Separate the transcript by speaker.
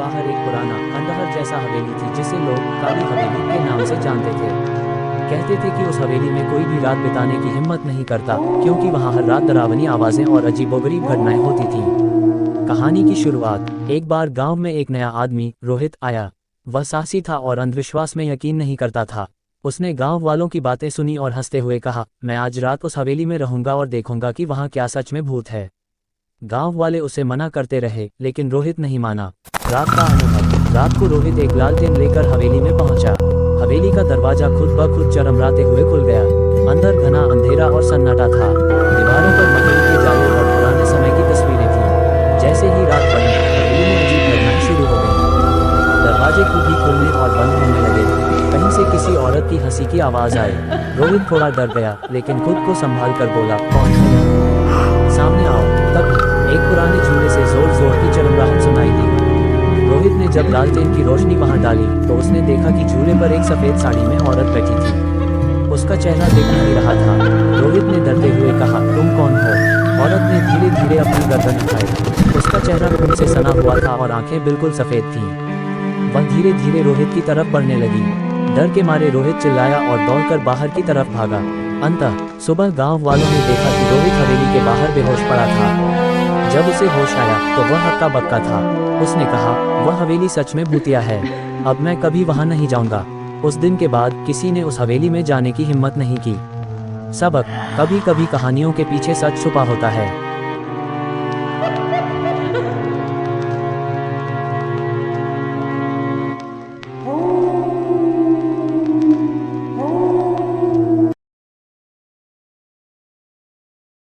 Speaker 1: बाहर एक पुराना खंडहर जैसा हवेली थी जिसे लोग काली हवेली के नाम से जानते थे। कहते थे कि उस हवेली में कोई भी रात बिताने की हिम्मत नहीं करता, क्योंकि वहां हर रात डरावनी आवाजें और अजीबोगरीब घटनाएं होती थीं। कहानी की शुरुआत। एक बार गांव में एक नया आदमी रोहित आया। वह साहसी था और अंधविश्वास में यकीन नहीं करता था। उसने गांव वालों की बातें सुनी और हंसते हुए कहा, मैं आज रात उस हवेली में रहूंगा और देखूंगा कि वहां क्या सच में भूत है। गांव वाले उसे मना करते रहे, लेकिन रोहित नहीं माना। रात का अनुभव। रात को रोहित एक लालटेन लेकर हवेली में पहुंचा। हवेली का दरवाजा खुद ब खुद चरमराते हुए खुल गया। अंदर घना अंधेरा और सन्नाटा था। दीवारों पर मकड़ी के जाले और पुराने समय की तस्वीरें थीं। जैसे ही रात बढ़ी, हवेली में अजीब घटनाएं शुरू हो गईं। दरवाजे खुद ही खुलने और बंद होने लगे। कहीं से किसी औरत की हंसी की आवाज आई। रोहित थोड़ा डर गया, लेकिन खुद को संभाल कर बोला, कौन है? सामने आओ। तब एक पुराने झूले से जोर जोर की चरमराहट सुनाई दी। रोहित ने जब लालटेन की रोशनी वहां डाली तो उसने देखा कि झूले पर एक सफेद साड़ी में औरत बैठी थी। उसका चेहरा दिख नहीं रहा था। रोहित ने डरते हुए कहा, तुम कौन हो? औरत ने धीरे धीरे अपनी गर्दन उठाई। उसका चेहरा खून से सना हुआ था और आंखें बिल्कुल सफेद थीं। वह धीरे धीरे रोहित की तरफ बढ़ने लगी। डर के मारे रोहित चिल्लाया और दौड़कर बाहर की तरफ भागा। अंततः सुबह गांव वालों ने देखा कि रोहित हवेली के बाहर बेहोश पड़ा था। जब उसे होश आया तो वह हक्का बक्का था। उसने कहा, वह हवेली सच में भूतिया है। अब मैं कभी वहां नहीं जाऊंगा। उस दिन के बाद किसी ने उस हवेली में जाने की हिम्मत नहीं की। सबक। कभी कभी कहानियों के पीछे सच छुपा होता है।